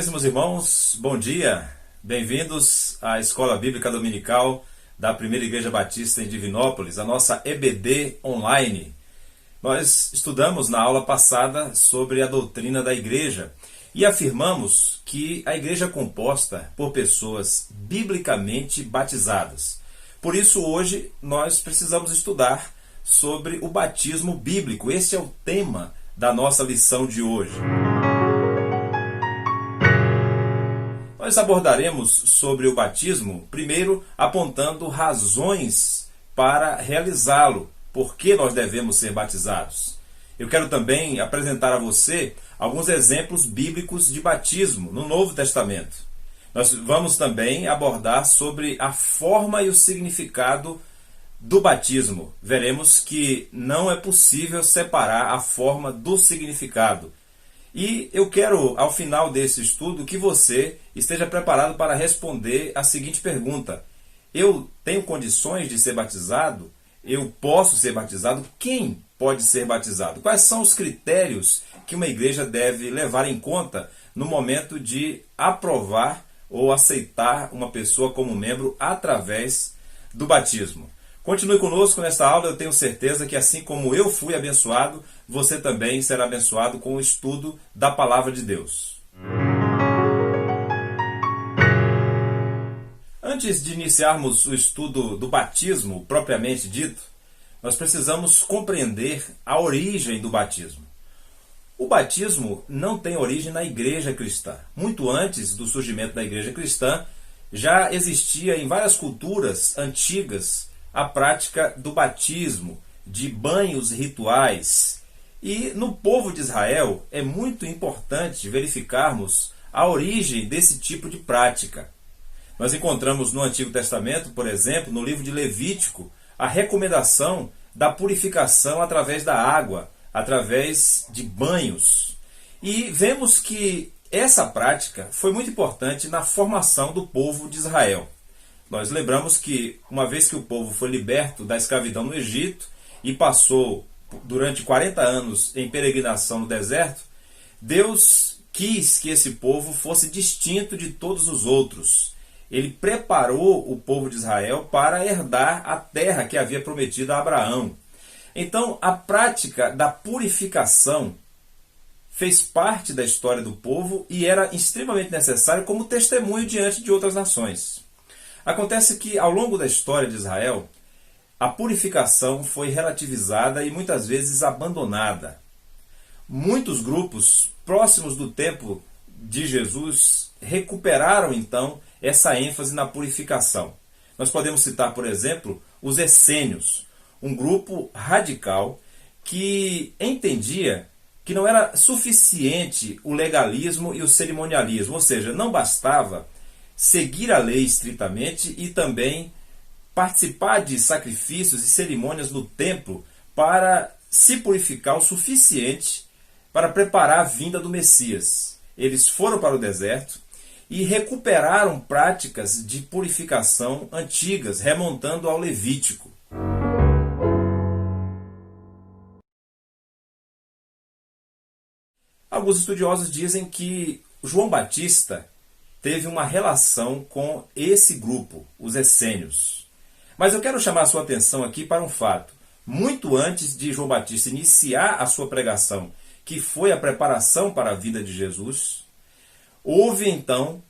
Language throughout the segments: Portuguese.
Caríssimos irmãos, bom dia. Bem-vindos à Escola Bíblica Dominical da Primeira Igreja Batista em Divinópolis, a nossa EBD online. Nós estudamos na aula passada sobre a doutrina da igreja e afirmamos que a igreja é composta por pessoas biblicamente batizadas. Por isso, hoje, nós precisamos estudar sobre o batismo bíblico. Esse é o tema da nossa lição de hoje. Nós abordaremos sobre o batismo, primeiro apontando razões para realizá-lo, por que nós devemos ser batizados. Eu quero também apresentar a você alguns exemplos bíblicos de batismo no Novo Testamento. Nós vamos também abordar sobre a forma e o significado do batismo. Veremos que não é possível separar a forma do significado. E eu quero, ao final desse estudo, que você esteja preparado para responder a seguinte pergunta: eu tenho condições de ser batizado? Eu posso ser batizado? Quem pode ser batizado? Quais são os critérios que uma igreja deve levar em conta no momento de aprovar ou aceitar uma pessoa como membro através do batismo? Continue conosco nesta aula, eu tenho certeza que assim como eu fui abençoado, você também será abençoado com o estudo da Palavra de Deus. Antes de iniciarmos o estudo do batismo propriamente dito, nós precisamos compreender a origem do batismo. O batismo não tem origem na igreja cristã. Muito antes do surgimento da igreja cristã, já existia em várias culturas antigas a prática do batismo, de banhos rituais. E no povo de Israel é muito importante verificarmos a origem desse tipo de prática. Nós encontramos no Antigo Testamento, por exemplo, no livro de Levítico, a recomendação da purificação através da água, através de banhos. E vemos que essa prática foi muito importante na formação do povo de Israel. Nós lembramos que, uma vez que o povo foi liberto da escravidão no Egito e passou durante 40 anos em peregrinação no deserto, Deus quis que esse povo fosse distinto de todos os outros. Ele preparou o povo de Israel para herdar a terra que havia prometido a Abraão. Então, a prática da purificação fez parte da história do povo e era extremamente necessário como testemunho diante de outras nações. Acontece que, ao longo da história de Israel, a purificação foi relativizada e muitas vezes abandonada. Muitos grupos próximos do tempo de Jesus recuperaram, então, essa ênfase na purificação. Nós podemos citar, por exemplo, os essênios, um grupo radical que entendia que não era suficiente o legalismo e o cerimonialismo, ou seja, não bastava seguir a lei estritamente e também participar de sacrifícios e cerimônias no templo para se purificar o suficiente para preparar a vinda do Messias. Eles foram para o deserto e recuperaram práticas de purificação antigas, remontando ao Levítico. Alguns estudiosos dizem que João Batista teve uma relação com esse grupo, os essênios. Mas eu quero chamar a sua atenção aqui para um fato. Muito antes de João Batista iniciar a sua pregação, que foi a preparação para a vinda de Jesus, houve então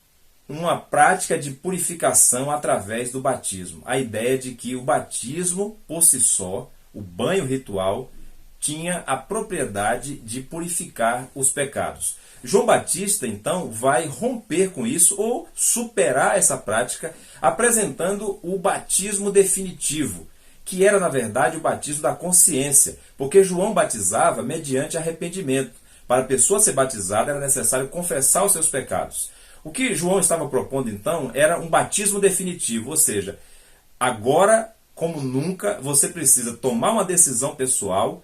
uma prática de purificação através do batismo. A ideia de que o batismo, por si só, o banho ritual, tinha a propriedade de purificar os pecados. João Batista, então, vai romper com isso ou superar essa prática, apresentando o batismo definitivo, que era, na verdade, o batismo da consciência, porque João batizava mediante arrependimento. Para a pessoa ser batizada, era necessário confessar os seus pecados. O que João estava propondo, então, era um batismo definitivo, ou seja, agora, como nunca, você precisa tomar uma decisão pessoal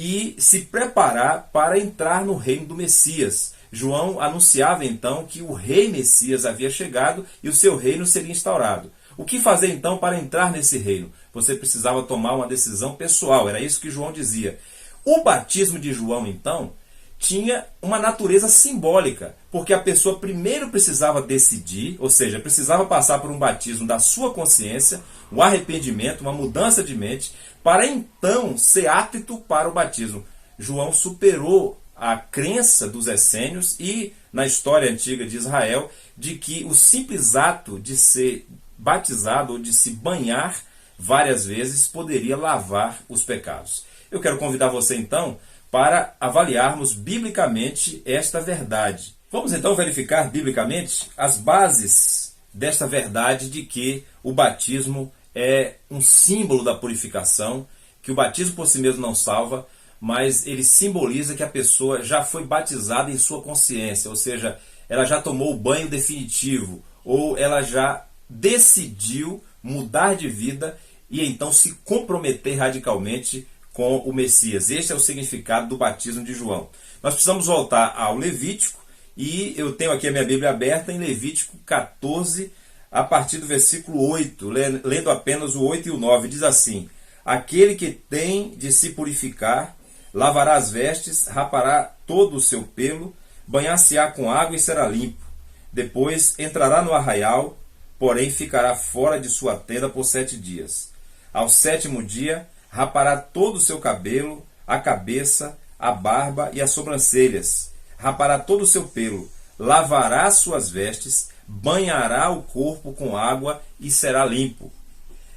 e se preparar para entrar no reino do Messias. João anunciava então que o rei Messias havia chegado e o seu reino seria instaurado. O que fazer então para entrar nesse reino? Você precisava tomar uma decisão pessoal, era isso que João dizia. O batismo de João então tinha uma natureza simbólica, porque a pessoa primeiro precisava decidir, ou seja, precisava passar por um batismo da sua consciência, um arrependimento, uma mudança de mente, para então ser apto para o batismo. João superou a crença dos essênios e, na história antiga de Israel, de que o simples ato de ser batizado ou de se banhar várias vezes poderia lavar os pecados. Eu quero convidar você então para avaliarmos biblicamente esta verdade. Vamos então verificar biblicamente as bases desta verdade de que o batismo é um símbolo da purificação, que o batismo por si mesmo não salva, mas ele simboliza que a pessoa já foi batizada em sua consciência, ou seja, ela já tomou o banho definitivo, ou ela já decidiu mudar de vida e então se comprometer radicalmente com o Messias. Este é o significado do batismo de João. Nós precisamos voltar ao Levítico, e eu tenho aqui a minha Bíblia aberta em Levítico 14, a partir do versículo 8, lendo apenas o 8 e o 9, diz assim: aquele que tem de se purificar, lavará as vestes, rapará todo o seu pelo, banhar-se-á com água e será limpo. Depois entrará no arraial, porém ficará fora de sua tenda por 7 dias. Ao 7º dia, rapará todo o seu cabelo, a cabeça, a barba e as sobrancelhas. Rapará todo o seu pelo, lavará suas vestes, banhará o corpo com água e será limpo.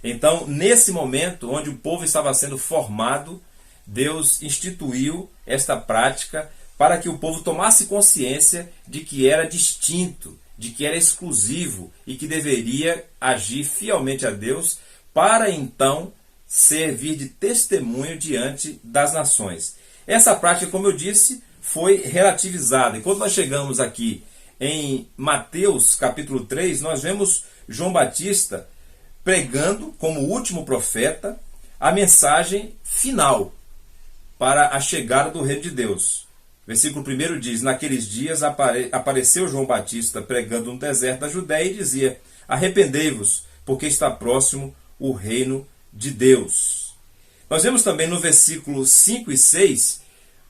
Então, nesse momento, onde o povo estava sendo formado, Deus instituiu esta prática para que o povo tomasse consciência de que era distinto, de que era exclusivo e que deveria agir fielmente a Deus para então servir de testemunho diante das nações. Essa prática, como eu disse, foi relativizada. E quando nós chegamos aqui em Mateus capítulo 3, nós vemos João Batista pregando como último profeta a mensagem final para a chegada do reino de Deus. Versículo 1 diz: naqueles dias apareceu João Batista pregando no deserto da Judéia e dizia: arrependei-vos, porque está próximo o reino de Deus. Nós vemos também no versículo 5 e 6,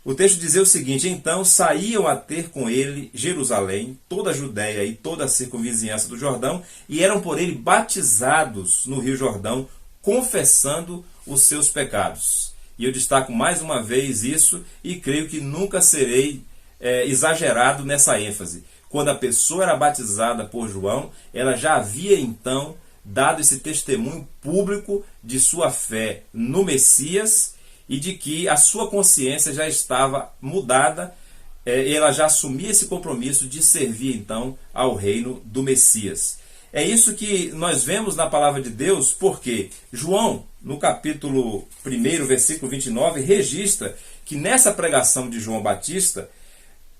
o texto dizia o seguinte: então saíam a ter com ele Jerusalém, toda a Judéia e toda a circunvizinhança do Jordão, e eram por ele batizados no rio Jordão, confessando os seus pecados. E eu destaco mais uma vez isso, e creio que nunca serei exagerado nessa ênfase. Quando a pessoa era batizada por João, ela já havia então dado esse testemunho público de sua fé no Messias e de que a sua consciência já estava mudada, e ela já assumia esse compromisso de servir então ao reino do Messias. É isso que nós vemos na palavra de Deus, porque João, no capítulo 1, versículo 29, registra que nessa pregação de João Batista,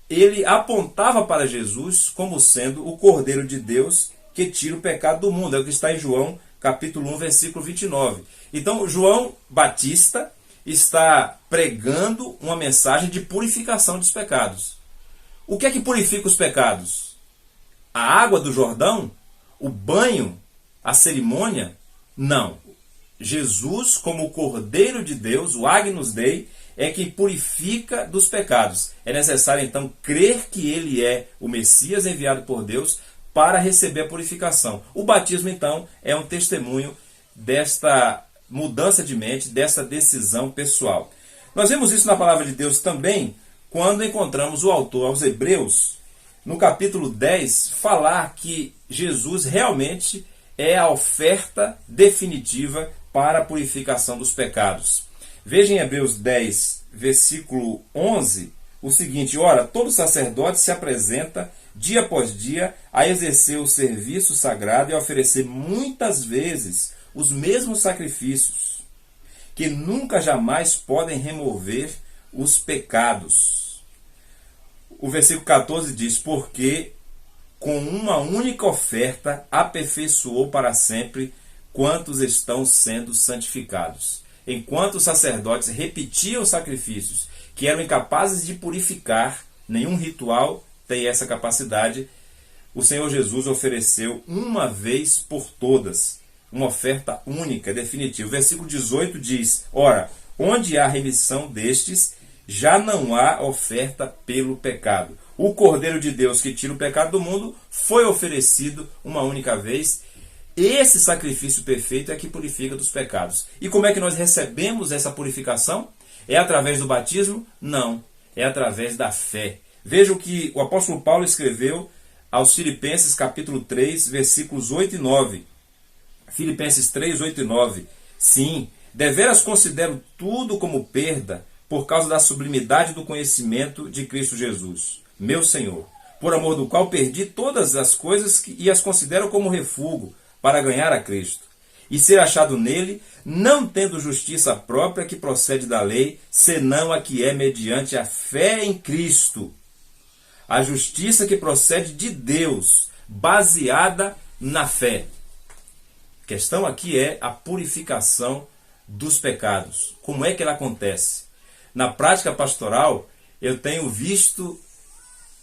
ele apontava para Jesus como sendo o Cordeiro de Deus que tira o pecado do mundo. É o que está em João, capítulo 1, versículo 29. Então, João Batista está pregando uma mensagem de purificação dos pecados. O que é que purifica os pecados? A água do Jordão? O banho? A cerimônia? Não. Jesus, como o Cordeiro de Deus, o Agnus Dei, é quem purifica dos pecados. É necessário, então, crer que ele é o Messias enviado por Deus para receber a purificação. O batismo, então, é um testemunho desta mudança de mente, dessa decisão pessoal. Nós vemos isso na palavra de Deus também quando encontramos o autor aos Hebreus, no capítulo 10, falar que Jesus realmente é a oferta definitiva para a purificação dos pecados. Veja em Hebreus 10, versículo 11, o seguinte: ora, todo sacerdote se apresenta dia após dia a exercer o serviço sagrado e a oferecer muitas vezes os mesmos sacrifícios, que nunca jamais podem remover os pecados. O versículo 14 diz: porque com uma única oferta aperfeiçoou para sempre quantos estão sendo santificados. Enquanto os sacerdotes repetiam sacrifícios que eram incapazes de purificar, nenhum ritual tem essa capacidade, o Senhor Jesus ofereceu uma vez por todas uma oferta única, definitiva. O versículo 18 diz: ora, onde há remissão destes, já não há oferta pelo pecado. O Cordeiro de Deus que tira o pecado do mundo foi oferecido uma única vez. Esse sacrifício perfeito é que purifica dos pecados. E como é que nós recebemos essa purificação? É através do batismo? Não. É através da fé. Veja o que o apóstolo Paulo escreveu aos Filipenses capítulo 3, versículos 8 e 9. Filipenses 3, 8 e 9. Sim, deveras considero tudo como perda por causa da sublimidade do conhecimento de Cristo Jesus, meu Senhor, por amor do qual perdi todas as coisas e as considero como refúgio para ganhar a Cristo e ser achado nele, não tendo justiça própria que procede da lei, senão a que é mediante a fé em Cristo. A justiça que procede de Deus, baseada na fé. A questão aqui é a purificação dos pecados. Como é que ela acontece? Na prática pastoral, eu tenho visto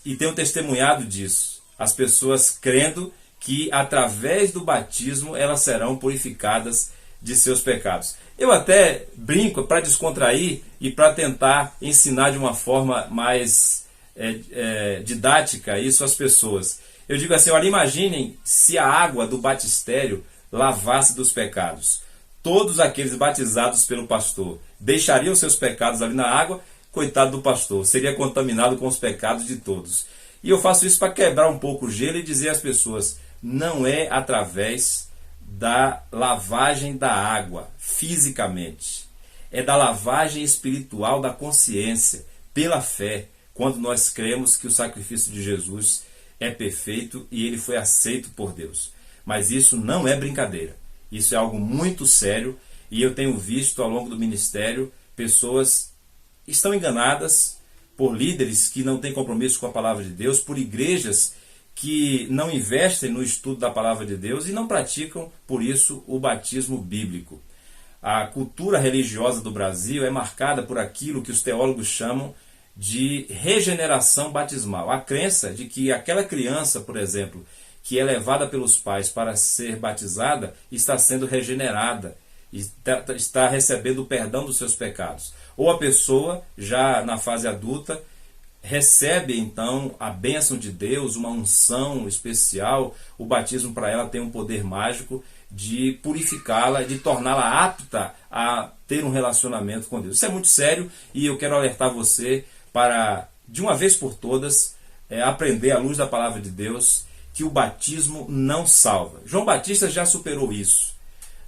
e tenho testemunhado disso. As pessoas crendo que através do batismo elas serão purificadas de seus pecados. Eu até brinco para descontrair e para tentar ensinar de uma forma mais didática isso às pessoas. Eu digo assim, olha, imaginem se a água do batistério lavasse dos pecados. Todos aqueles batizados pelo pastor deixariam seus pecados ali na água, coitado do pastor, seria contaminado com os pecados de todos. E eu faço isso para quebrar um pouco o gelo e dizer às pessoas, não é através da lavagem da água, fisicamente. É da lavagem espiritual da consciência, pela fé, quando nós cremos que o sacrifício de Jesus é perfeito e ele foi aceito por Deus. Mas isso não é brincadeira. Isso é algo muito sério e eu tenho visto ao longo do ministério pessoas que estão enganadas por líderes que não têm compromisso com a palavra de Deus, por igrejas que não investem no estudo da palavra de Deus e não praticam, por isso, o batismo bíblico. A cultura religiosa do Brasil é marcada por aquilo que os teólogos chamam de regeneração batismal. A crença de que aquela criança, por exemplo, que é levada pelos pais para ser batizada, está sendo regenerada, está recebendo o perdão dos seus pecados. Ou a pessoa, já na fase adulta, recebe então a bênção de Deus, uma unção especial. O batismo para ela tem um poder mágico de purificá-la, de torná-la apta a ter um relacionamento com Deus. Isso é muito sério e eu quero alertar você para, de uma vez por todas, aprender à luz da palavra de Deus que o batismo não salva. João Batista já superou isso.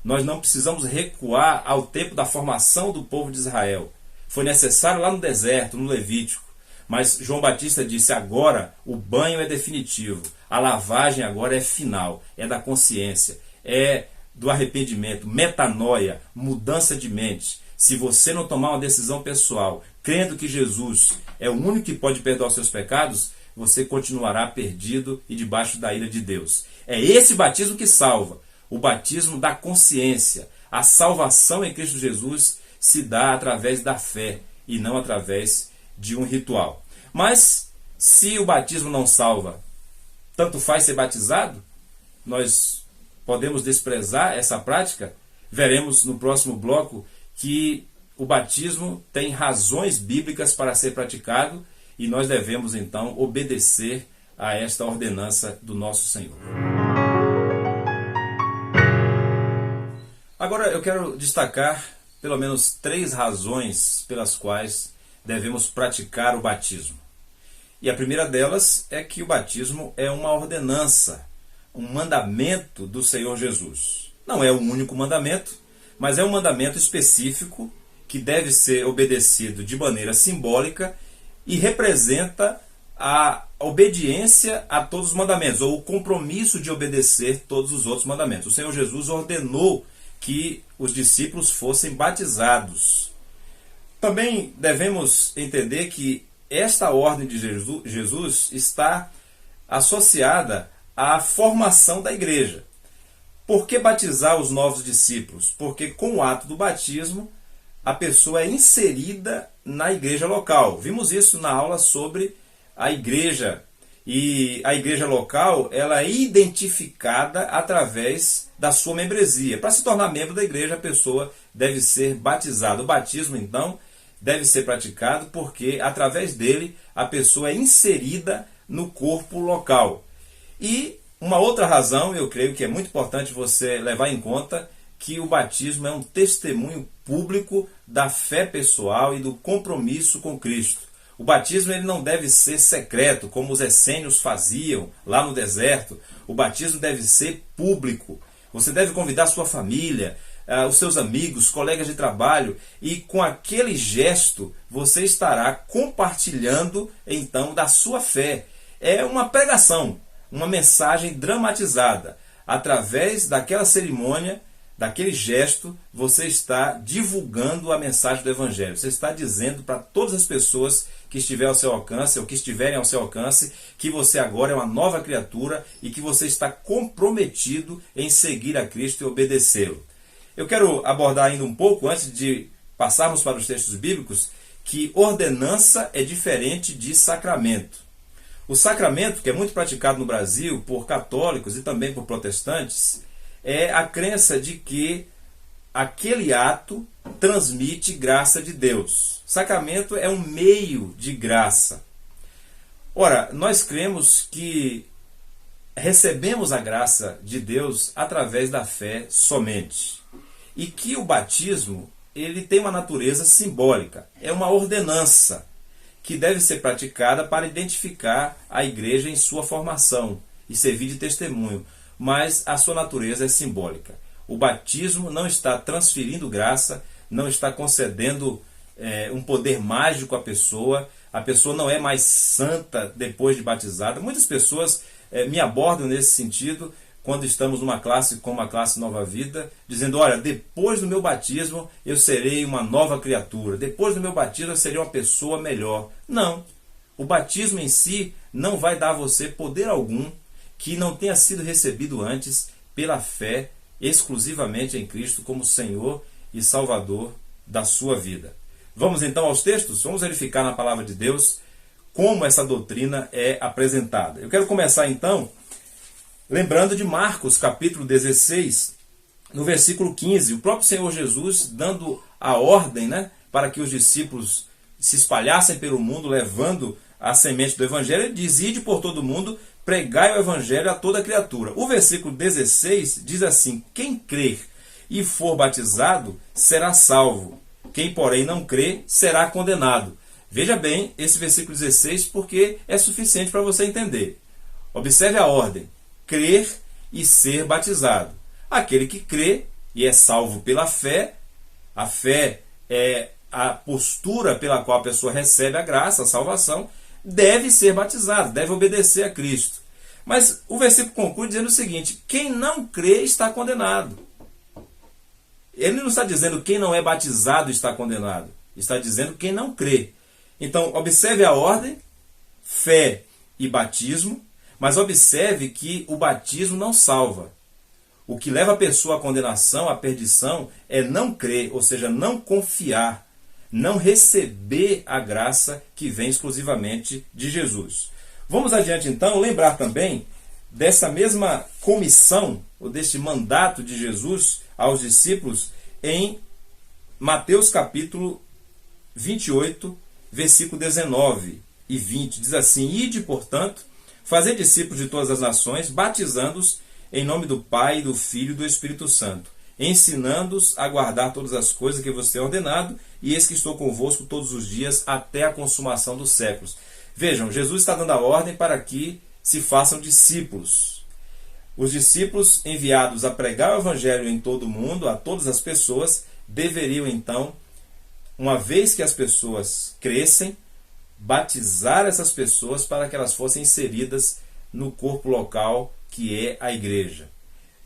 Nós não precisamos recuar ao tempo da formação do povo de Israel. Foi necessário lá no deserto, no Levítico. Mas João Batista disse, agora o banho é definitivo. A lavagem agora é final. É da consciência. É do arrependimento. Metanoia. Mudança de mente. Se você não tomar uma decisão pessoal, crendo que Jesus é o único que pode perdoar os seus pecados, você continuará perdido e debaixo da ira de Deus. É esse batismo que salva. O batismo da consciência. A salvação em Cristo Jesus se dá através da fé e não através de um ritual. Mas se o batismo não salva, tanto faz ser batizado, nós podemos desprezar essa prática. Veremos no próximo bloco que o batismo tem razões bíblicas para ser praticado e nós devemos então obedecer a esta ordenança do nosso Senhor. Agora eu quero destacar pelo menos 3 razões pelas quais devemos praticar o batismo. E a primeira delas é que o batismo é uma ordenança, um mandamento do Senhor Jesus. Não é o único mandamento, mas é um mandamento específico que deve ser obedecido de maneira simbólica e representa a obediência a todos os mandamentos, ou o compromisso de obedecer todos os outros mandamentos. O Senhor Jesus ordenou que os discípulos fossem batizados. Também devemos entender que esta ordem de Jesus está associada à formação da igreja. Por que batizar os novos discípulos? Porque com o ato do batismo, a pessoa é inserida na igreja local. Vimos isso na aula sobre a igreja. E a igreja local, ela é identificada através da sua membresia. Para se tornar membro da igreja, a pessoa deve ser batizada. O batismo, então, deve ser praticado porque, através dele, a pessoa é inserida no corpo local. E uma outra razão, eu creio que é muito importante você levar em conta, que o batismo é um testemunho público da fé pessoal e do compromisso com Cristo. O batismo ele não deve ser secreto, como os essênios faziam lá no deserto. O batismo deve ser público. Você deve convidar sua família, os seus amigos, colegas de trabalho, e com aquele gesto você estará compartilhando então da sua fé. É uma pregação, uma mensagem dramatizada. Através daquela cerimônia, daquele gesto, você está divulgando a mensagem do Evangelho. Você está dizendo para todas as pessoas que estiverem ao seu alcance, ou que estiverem ao seu alcance, que você agora é uma nova criatura e que você está comprometido em seguir a Cristo e obedecê-lo. Eu quero abordar ainda um pouco, antes de passarmos para os textos bíblicos, que ordenança é diferente de sacramento. O sacramento, que é muito praticado no Brasil por católicos e também por protestantes, é a crença de que aquele ato transmite graça de Deus. Sacramento é um meio de graça. Ora, nós cremos que recebemos a graça de Deus através da fé somente. E que o batismo ele tem uma natureza simbólica. É uma ordenança que deve ser praticada para identificar a igreja em sua formação e servir de testemunho. Mas a sua natureza é simbólica. O batismo não está transferindo graça, não está concedendo um poder mágico à pessoa. A pessoa não é mais santa depois de batizada. Muitas pessoas me abordam nesse sentido quando estamos numa classe como a classe Nova Vida, dizendo, olha, depois do meu batismo eu serei uma nova criatura, depois do meu batismo eu serei uma pessoa melhor. Não, o batismo em si não vai dar a você poder algum que não tenha sido recebido antes pela fé exclusivamente em Cristo como Senhor e Salvador da sua vida. Vamos então aos textos? Vamos verificar na palavra de Deus como essa doutrina é apresentada. Eu quero começar então lembrando de Marcos, capítulo 16, no versículo 15. O próprio Senhor Jesus dando a ordem, para que os discípulos se espalhassem pelo mundo, levando a semente do Evangelho. Ele diz, ide por todo mundo, pregai o Evangelho a toda criatura. O versículo 16 diz assim, quem crer e for batizado será salvo. Quem, porém, não crê será condenado. Veja bem esse versículo 16, porque é suficiente para você entender. Observe a ordem. Crer e ser batizado. Aquele que crê e é salvo pela fé, a fé é a postura pela qual a pessoa recebe a graça, a salvação, deve ser batizado, deve obedecer a Cristo. Mas o versículo conclui dizendo o seguinte, quem não crê está condenado. Ele não está dizendo quem não é batizado está condenado, está dizendo quem não crê. Então, observe a ordem, fé e batismo, mas observe que o batismo não salva. O que leva a pessoa à condenação, à perdição, é não crer, ou seja, não confiar, não receber a graça que vem exclusivamente de Jesus. Vamos adiante então, lembrar também dessa mesma comissão, ou deste mandato de Jesus aos discípulos em Mateus capítulo 28, versículo 19 e 20. Diz assim, ide, portanto, fazer discípulos de todas as nações, batizando-os em nome do Pai, do Filho e do Espírito Santo, ensinando-os a guardar todas as coisas que vos tenho ordenado, e eis que estou convosco todos os dias até a consumação dos séculos. Vejam, Jesus está dando a ordem para que se façam discípulos. Os discípulos enviados a pregar o Evangelho em todo o mundo, a todas as pessoas, deveriam então, uma vez que as pessoas crescem, batizar essas pessoas para que elas fossem inseridas no corpo local que é a igreja.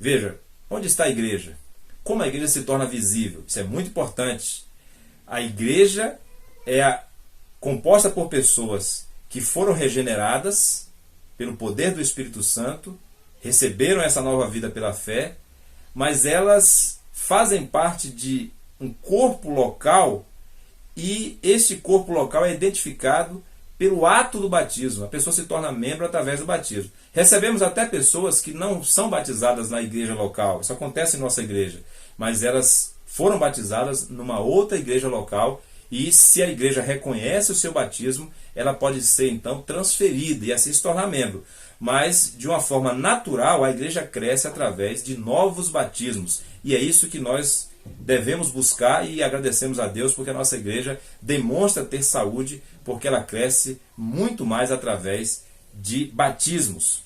Veja, onde está a igreja? Como a igreja se torna visível? Isso é muito importante. A igreja é composta por pessoas que foram regeneradas pelo poder do Espírito Santo, receberam essa nova vida pela fé, mas elas fazem parte de um corpo local e este corpo local é identificado pelo ato do batismo. A pessoa se torna membro através do batismo. Recebemos até pessoas que não são batizadas na igreja local. Isso acontece em nossa igreja. Mas elas foram batizadas numa outra igreja local E se a igreja reconhece o seu batismo, ela pode ser então transferida e assim se tornar membro. Mas de uma forma natural, a igreja cresce através de novos batismos. E é isso que nós devemos buscar e agradecemos a Deus porque a nossa igreja demonstra ter saúde, porque ela cresce muito mais através de batismos.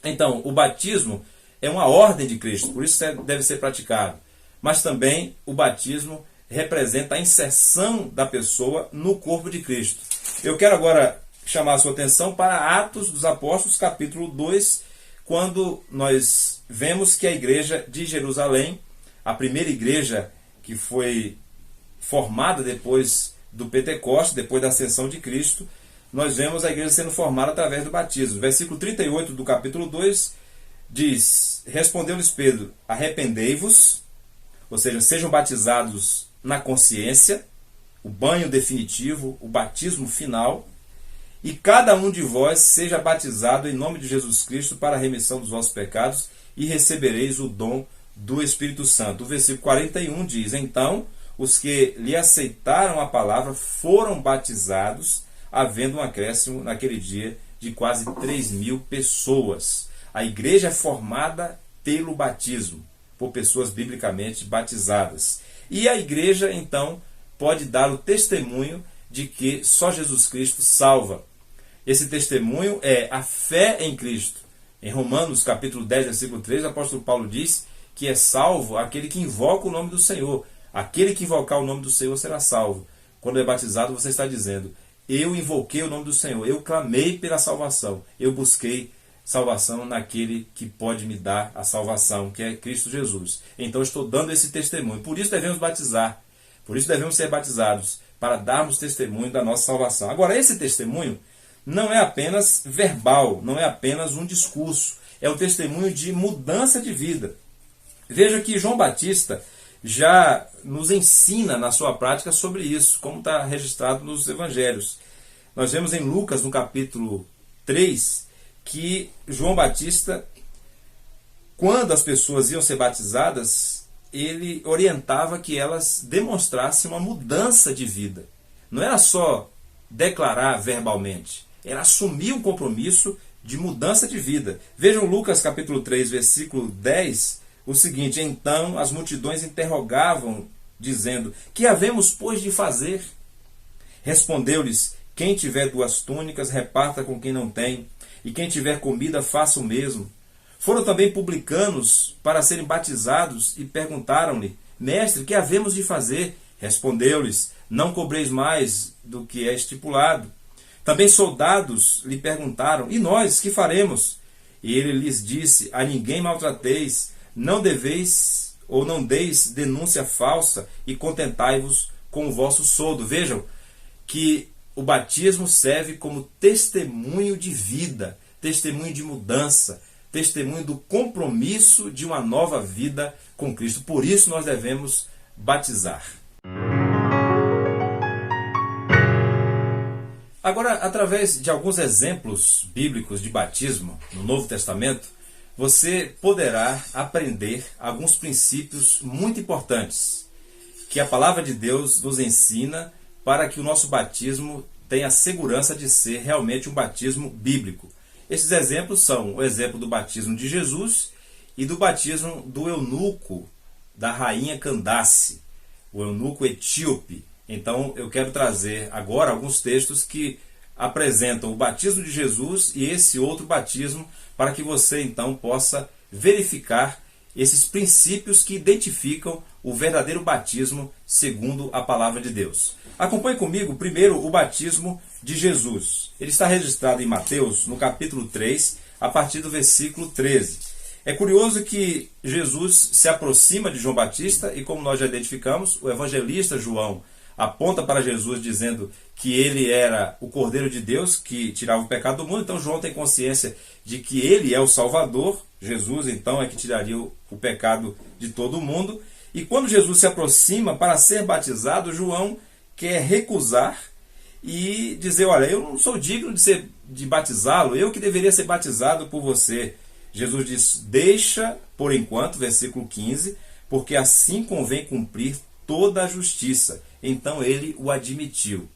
Então, o batismo é uma ordem de Cristo, por isso deve ser praticado. Mas também o batismo representa a inserção da pessoa no corpo de Cristo. Eu quero agora chamar a sua atenção para Atos dos Apóstolos, capítulo 2, quando nós vemos que a igreja de Jerusalém, a primeira igreja que foi formada depois do Pentecostes, depois da ascensão de Cristo, nós vemos a igreja sendo formada através do batismo. Versículo 38 do capítulo 2 diz: respondeu-lhes Pedro, arrependei-vos, ou seja, sejam batizados na consciência, o banho definitivo, o batismo final, e cada um de vós seja batizado em nome de Jesus Cristo para a remissão dos vossos pecados e recebereis o dom do Espírito Santo. O versículo 41 diz: então os que lhe aceitaram a palavra foram batizados, havendo um acréscimo naquele dia de quase 3.000 pessoas. A igreja é formada pelo batismo, por pessoas biblicamente batizadas. E a igreja, então, pode dar o testemunho de que só Jesus Cristo salva. Esse testemunho é a fé em Cristo. Em Romanos, capítulo 10, versículo 3, o apóstolo Paulo diz que é salvo aquele que invoca o nome do Senhor. Aquele que invocar o nome do Senhor será salvo. Quando é batizado, você está dizendo: eu invoquei o nome do Senhor, eu clamei pela salvação, eu busquei salvação naquele que pode me dar a salvação, que é Cristo Jesus. Então eu estou dando esse testemunho. Por isso devemos batizar, por isso devemos ser batizados, para darmos testemunho da nossa salvação. Agora, esse testemunho não é apenas verbal, não é apenas um discurso, é um testemunho de mudança de vida. Veja que João Batista já nos ensina na sua prática sobre isso, como está registrado nos evangelhos. Nós vemos em Lucas, no capítulo 3, que João Batista, quando as pessoas iam ser batizadas, ele orientava que elas demonstrassem uma mudança de vida. Não era só declarar verbalmente, era assumir um compromisso de mudança de vida. Vejam Lucas capítulo 3, versículo 10, o seguinte: então as multidões interrogavam, dizendo: que havemos, pois, de fazer? Respondeu-lhes: quem tiver 2 túnicas, reparta com quem não tem, e quem tiver comida, faça o mesmo. Foram também publicanos para serem batizados e perguntaram-lhe: mestre, que havemos de fazer? Respondeu-lhes: não cobreis mais do que é estipulado. Também soldados lhe perguntaram: e nós, que faremos? E ele lhes disse: a ninguém maltrateis, não deveis ou não deis denúncia falsa, e contentai-vos com o vosso soldo. Vejam que o batismo serve como testemunho de vida, testemunho de mudança, testemunho do compromisso de uma nova vida com Cristo. Por isso nós devemos batizar. Agora, através de alguns exemplos bíblicos de batismo no Novo Testamento, você poderá aprender alguns princípios muito importantes que a palavra de Deus nos ensina para que o nosso batismo tenha a segurança de ser realmente um batismo bíblico. Esses exemplos são o exemplo do batismo de Jesus e do batismo do eunuco, da rainha Candace, o eunuco etíope. Então eu quero trazer agora alguns textos que apresentam o batismo de Jesus e esse outro batismo, para que você então possa verificar esses princípios que identificam o verdadeiro batismo segundo a palavra de Deus. Acompanhe comigo primeiro o batismo de Jesus. Ele está registrado em Mateus, no capítulo 3, a partir do versículo 13. É curioso que Jesus se aproxima de João Batista e, como nós já identificamos, o evangelista João aponta para Jesus dizendo que ele era o Cordeiro de Deus que tirava o pecado do mundo. Então João tem consciência de que ele é o Salvador. Jesus então é que tiraria o pecado de todo mundo. E quando Jesus se aproxima para ser batizado, João quer recusar e dizer: olha, eu não sou digno de batizá-lo, eu que deveria ser batizado por você. Jesus diz: deixa por enquanto, versículo 15, porque assim convém cumprir toda a justiça. Então ele o admitiu.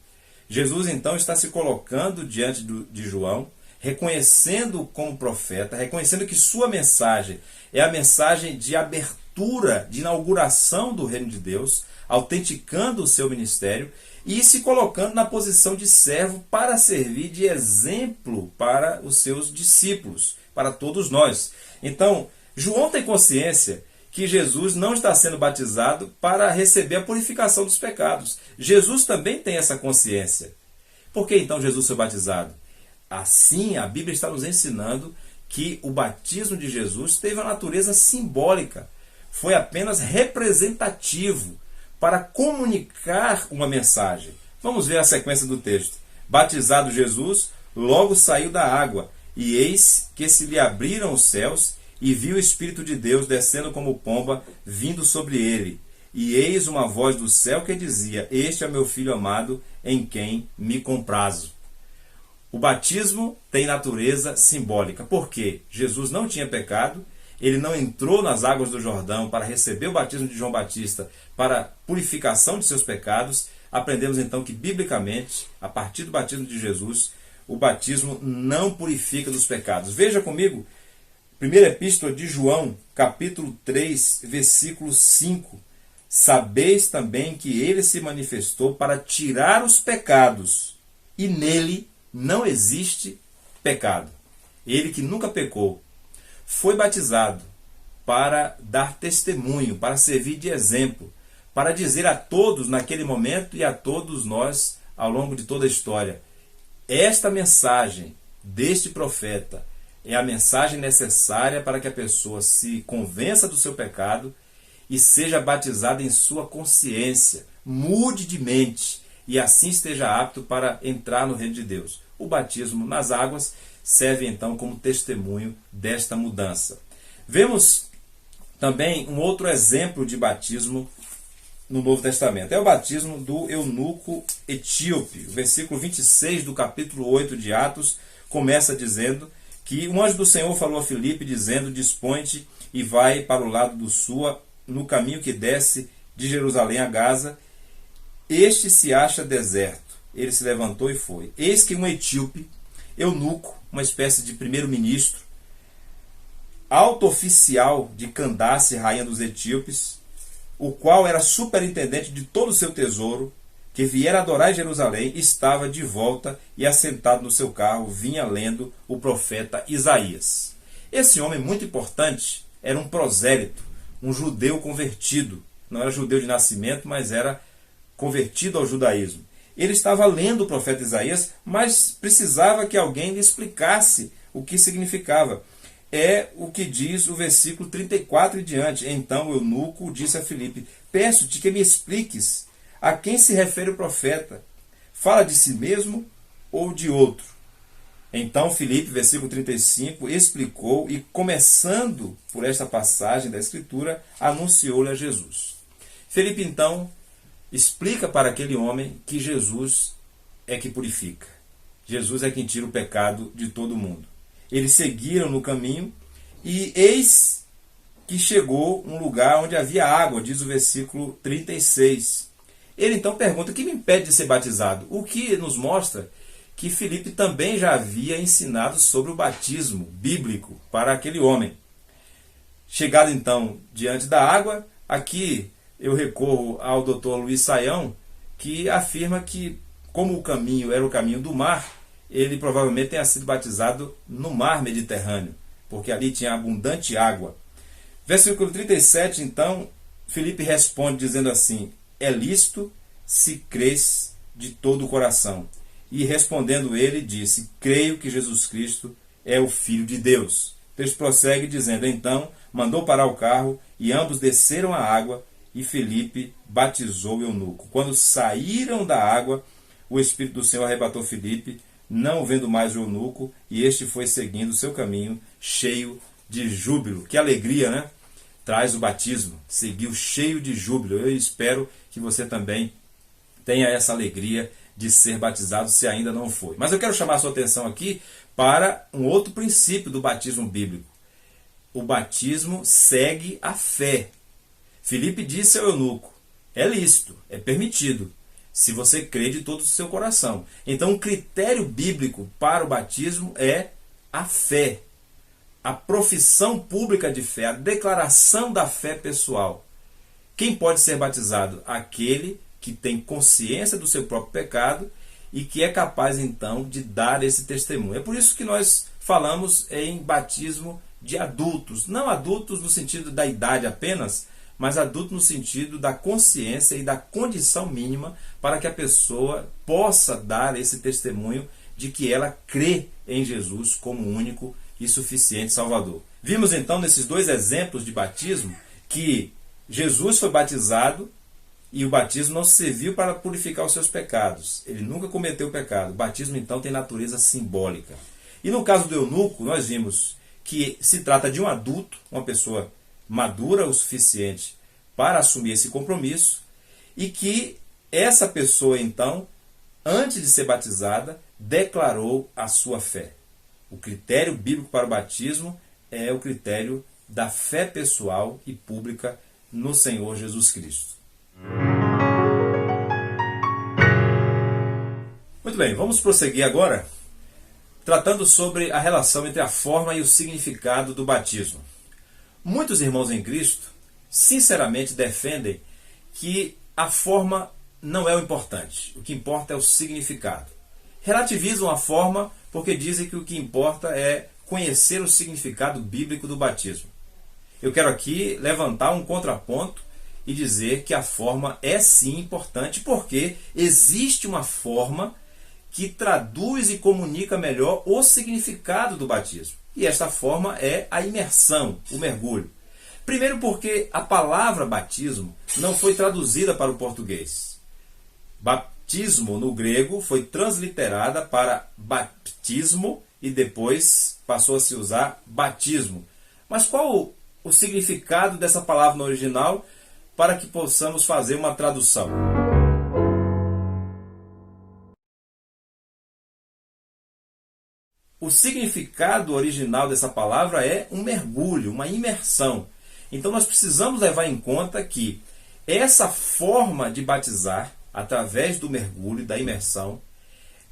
Jesus então está se colocando diante de João, reconhecendo-o como profeta, reconhecendo que sua mensagem é a mensagem de abertura, de inauguração do reino de Deus, autenticando o seu ministério e se colocando na posição de servo para servir de exemplo para os seus discípulos, para todos nós. Então, João tem consciência que Jesus não está sendo batizado para receber a purificação dos pecados. Jesus também tem essa consciência. Por que então Jesus foi batizado? Assim, a Bíblia está nos ensinando que o batismo de Jesus teve uma natureza simbólica. Foi apenas representativo para comunicar uma mensagem. Vamos ver a sequência do texto. Batizado Jesus, logo saiu da água, e eis que se lhe abriram os céus, e viu o Espírito de Deus descendo como pomba, vindo sobre ele. E eis uma voz do céu que dizia: Este é meu Filho amado, em quem me comprazo. O batismo tem natureza simbólica. Por quê? Jesus não tinha pecado, ele não entrou nas águas do Jordão para receber o batismo de João Batista para purificação de seus pecados. Aprendemos então que, biblicamente, a partir do batismo de Jesus, o batismo não purifica dos pecados. Veja comigo, primeira epístola de João, capítulo 3, versículo 5. Sabeis também que ele se manifestou para tirar os pecados, e nele não existe pecado. Ele que nunca pecou, foi batizado para dar testemunho, para servir de exemplo, para dizer a todos naquele momento e a todos nós ao longo de toda a história: esta mensagem deste profeta é a mensagem necessária para que a pessoa se convença do seu pecado e seja batizada em sua consciência, mude de mente e assim esteja apto para entrar no reino de Deus. O batismo nas águas serve então como testemunho desta mudança. Vemos também um outro exemplo de batismo no Novo Testamento. É o batismo do eunuco etíope. O versículo 26 do capítulo 8 de Atos começa dizendo que um anjo do Senhor falou a Filipe, dizendo: Dispõe-te e vai para o lado do sul, no caminho que desce de Jerusalém a Gaza. Este se acha deserto. Ele se levantou e foi. Eis que um etíope, eunuco, uma espécie de primeiro-ministro, alto oficial de Candace, rainha dos etíopes, o qual era superintendente de todo o seu tesouro, que viera adorar em Jerusalém, estava de volta e assentado no seu carro, vinha lendo o profeta Isaías. Esse homem muito importante era um prosélito, um judeu convertido. Não era judeu de nascimento, mas era convertido ao judaísmo. Ele estava lendo o profeta Isaías, mas precisava que alguém lhe explicasse o que significava. É o que diz o versículo 34 e diante. Então o eunuco disse a Filipe: Peço-te que me expliques a quem se refere o profeta. Fala de si mesmo ou de outro? Então Filipe, versículo 35, explicou e, começando por esta passagem da Escritura, anunciou-lhe a Jesus. Filipe então explica para aquele homem que Jesus é que purifica. Jesus é quem tira o pecado de todo mundo. Eles seguiram no caminho e eis que chegou um lugar onde havia água, diz o versículo 36. Ele então pergunta: o que me impede de ser batizado? O que nos mostra que Filipe também já havia ensinado sobre o batismo bíblico para aquele homem. Chegado então diante da água, aqui eu recorro ao Dr. Luiz Saião, que afirma que, como o caminho era o caminho do mar, ele provavelmente tenha sido batizado no mar Mediterrâneo, porque ali tinha abundante água. Versículo 37, então, Filipe responde dizendo assim: é lícito se crês de todo o coração. E respondendo ele, disse: creio que Jesus Cristo é o Filho de Deus. O texto prossegue dizendo: então mandou parar o carro e ambos desceram a água e Filipe batizou o eunuco. Quando saíram da água, o Espírito do Senhor arrebatou Filipe, não vendo mais o eunuco, e este foi seguindo o seu caminho, cheio de júbilo. Que alegria, né? Traz o batismo, seguiu cheio de júbilo. Eu espero que você também tenha essa alegria de ser batizado, se ainda não foi. Mas eu quero chamar a sua atenção aqui para um outro princípio do batismo bíblico. O batismo segue a fé. Filipe disse ao eunuco: É lícito, é permitido, se você crê de todo o seu coração. Então, o critério bíblico para o batismo é a fé, a profissão pública de fé, a declaração da fé pessoal. Quem pode ser batizado? Aquele que tem consciência do seu próprio pecado e que é capaz, então, de dar esse testemunho. É por isso que nós falamos em batismo de adultos. Não adultos no sentido da idade apenas, mas adulto no sentido da consciência e da condição mínima para que a pessoa possa dar esse testemunho de que ela crê em Jesus como único e suficiente Salvador. Vimos então nesses dois exemplos de batismo que Jesus foi batizado e o batismo não serviu para purificar os seus pecados. Ele nunca cometeu pecado. O batismo então tem natureza simbólica. E no caso do eunuco, nós vimos que se trata de um adulto, uma pessoa madura o suficiente para assumir esse compromisso, e que essa pessoa, então, antes de ser batizada, declarou a sua fé. O critério bíblico para o batismo é o critério da fé pessoal e pública no Senhor Jesus Cristo. Muito bem, vamos prosseguir agora, tratando sobre a relação entre a forma e o significado do batismo. Muitos irmãos em Cristo, sinceramente, defendem que a forma não é o importante. O que importa é o significado. Relativizam a forma porque dizem que o que importa é conhecer o significado bíblico do batismo. Eu quero aqui levantar um contraponto e dizer que a forma é sim importante porque existe uma forma que traduz e comunica melhor o significado do batismo. E esta forma é a imersão, o mergulho. Primeiro porque a palavra batismo não foi traduzida para o português. Batismo no grego foi transliterada para baptismo e depois passou a se usar batismo. Mas qual o significado dessa palavra no original para que possamos fazer uma tradução? O significado original dessa palavra é um mergulho, uma imersão. Então nós precisamos levar em conta que essa forma de batizar, através do mergulho, da imersão,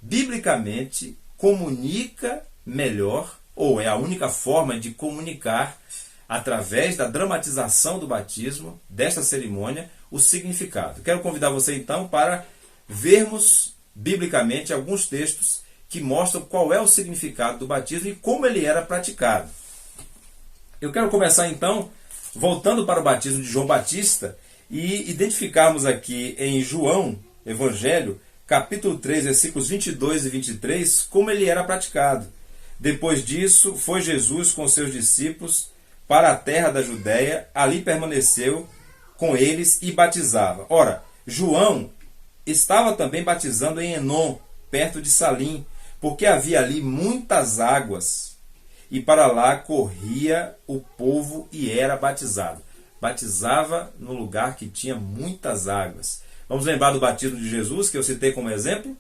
biblicamente comunica melhor, ou é a única forma de comunicar, através da dramatização do batismo, desta cerimônia, o significado. Quero convidar você então para vermos biblicamente alguns textos que mostram qual é o significado do batismo e como ele era praticado. Eu quero começar então voltando para o batismo de João Batista e identificarmos aqui em João, Evangelho, capítulo 3, versículos 22 e 23, como ele era praticado. Depois disso, foi Jesus com seus discípulos para a terra da Judéia, ali permaneceu com eles e batizava. Ora, João estava também batizando em Enom, perto de Salim, porque havia ali muitas águas, e para lá corria o povo e era batizado. Batizava no lugar que tinha muitas águas. Vamos lembrar do batismo de Jesus, que eu citei como exemplo?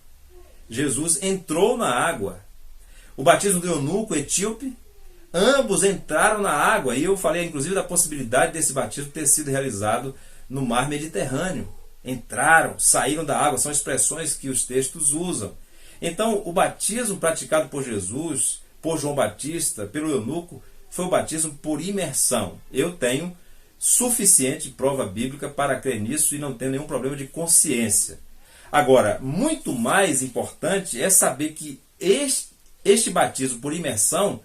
Jesus entrou na água. O batismo do eunuco etíope, ambos entraram na água, e eu falei inclusive da possibilidade desse batismo ter sido realizado no mar Mediterrâneo. Entraram, saíram da água, são expressões que os textos usam. Então, o batismo praticado por Jesus, por João Batista, pelo eunuco, foi o batismo por imersão. Eu tenho suficiente prova bíblica para crer nisso e não tenho nenhum problema de consciência. Agora, muito mais importante é saber que este batismo por imersão,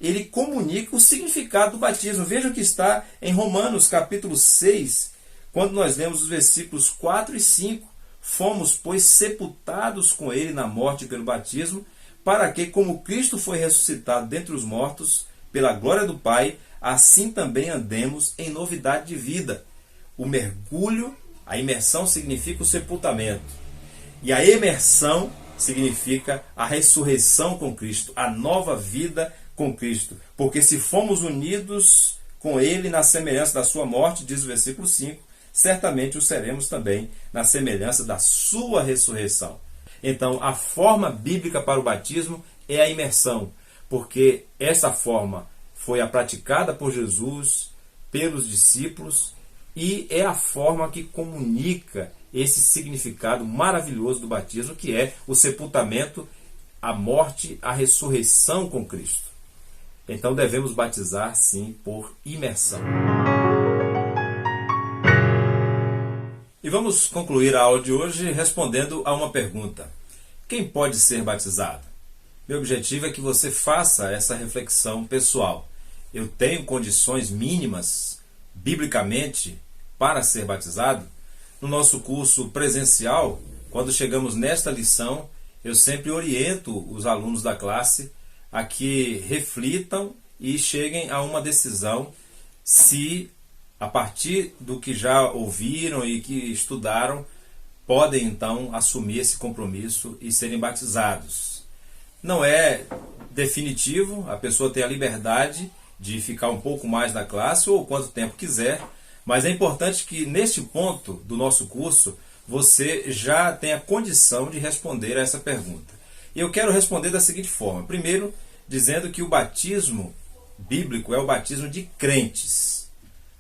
ele comunica o significado do batismo. Veja o que está em Romanos capítulo 6, quando nós lemos os versículos 4 e 5. Fomos, pois, sepultados com ele na morte pelo batismo, para que, como Cristo foi ressuscitado dentre os mortos, pela glória do Pai, assim também andemos em novidade de vida. O mergulho, a imersão significa o sepultamento. E a emersão significa a ressurreição com Cristo, a nova vida com Cristo. Porque se fomos unidos com ele na semelhança da sua morte, diz o versículo 5, certamente o seremos também na semelhança da sua ressurreição. Então, a forma bíblica para o batismo é a imersão, porque essa forma foi a praticada por Jesus, pelos discípulos, e é a forma que comunica esse significado maravilhoso do batismo, que é o sepultamento, a morte, a ressurreição com Cristo. Então devemos batizar, sim, por imersão. E vamos concluir a aula de hoje respondendo a uma pergunta: quem pode ser batizado? Meu objetivo é que você faça essa reflexão pessoal. Eu tenho condições mínimas, biblicamente, para ser batizado? No nosso curso presencial, quando chegamos nesta lição, eu sempre oriento os alunos da classe a que reflitam e cheguem a uma decisão se, a partir do que já ouviram e que estudaram, podem então assumir esse compromisso e serem batizados. Não é definitivo, a pessoa tem a liberdade de ficar um pouco mais na classe ou quanto tempo quiser, mas é importante que neste ponto do nosso curso você já tenha condição de responder a essa pergunta. E eu quero responder da seguinte forma: primeiro, dizendo que o batismo bíblico é o batismo de crentes.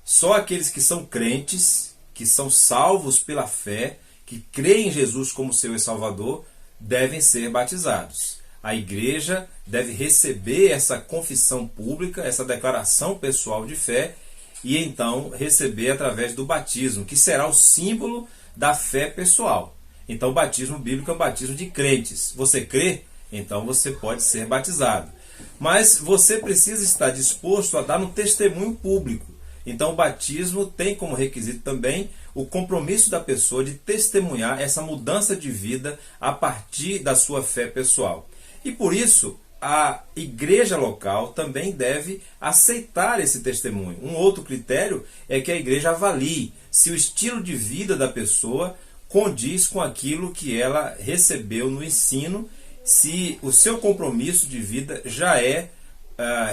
Só aqueles que são crentes, que são salvos pela fé, que creem em Jesus como seu Salvador, devem ser batizados. A igreja deve receber essa confissão pública, essa declaração pessoal de fé, e então receber através do batismo, que será o símbolo da fé pessoal. Então o batismo bíblico é um batismo de crentes. Você crê? Então você pode ser batizado. Mas você precisa estar disposto a dar um testemunho público. Então o batismo tem como requisito também o compromisso da pessoa de testemunhar essa mudança de vida a partir da sua fé pessoal. E por isso a igreja local também deve aceitar esse testemunho. Um outro critério é que a igreja avalie se o estilo de vida da pessoa condiz com aquilo que ela recebeu no ensino, se o seu compromisso de vida já é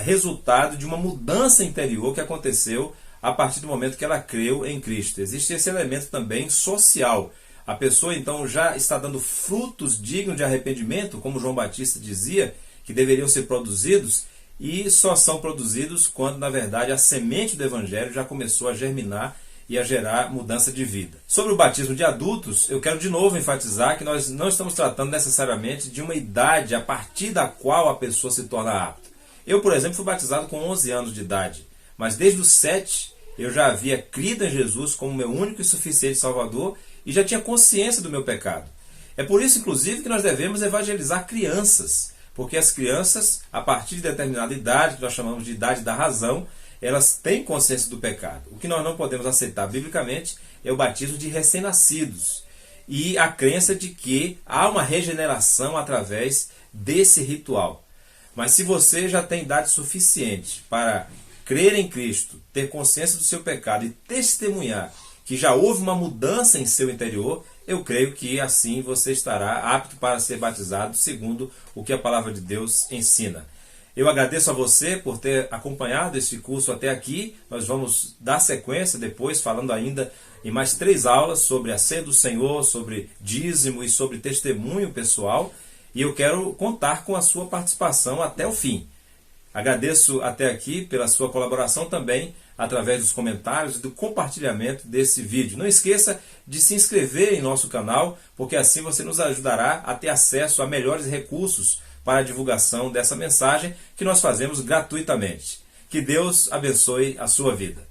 resultado de uma mudança interior que aconteceu a partir do momento que ela creu em Cristo. Existe esse elemento também social. A pessoa então já está dando frutos dignos de arrependimento, como João Batista dizia, que deveriam ser produzidos, e só são produzidos quando, na verdade, a semente do Evangelho já começou a germinar e a gerar mudança de vida. Sobre o batismo de adultos, eu quero de novo enfatizar que nós não estamos tratando necessariamente de uma idade a partir da qual a pessoa se torna apta. Eu, por exemplo, fui batizado com 11 anos de idade, mas desde os 7 eu já havia crido em Jesus como meu único e suficiente Salvador e já tinha consciência do meu pecado. É por isso, inclusive, que nós devemos evangelizar crianças, porque as crianças, a partir de determinada idade, que nós chamamos de idade da razão, elas têm consciência do pecado. O que nós não podemos aceitar biblicamente é o batismo de recém-nascidos e a crença de que há uma regeneração através desse ritual. Mas se você já tem idade suficiente para crer em Cristo, ter consciência do seu pecado e testemunhar que já houve uma mudança em seu interior, eu creio que assim você estará apto para ser batizado, segundo o que a palavra de Deus ensina. Eu agradeço a você por ter acompanhado esse curso até aqui. Nós vamos dar sequência depois, falando ainda em mais 3 aulas sobre a ceia do Senhor, sobre dízimo e sobre testemunho pessoal. E eu quero contar com a sua participação até o fim. Agradeço até aqui pela sua colaboração também, através dos comentários e do compartilhamento desse vídeo. Não esqueça de se inscrever em nosso canal, porque assim você nos ajudará a ter acesso a melhores recursos para a divulgação dessa mensagem que nós fazemos gratuitamente. Que Deus abençoe a sua vida.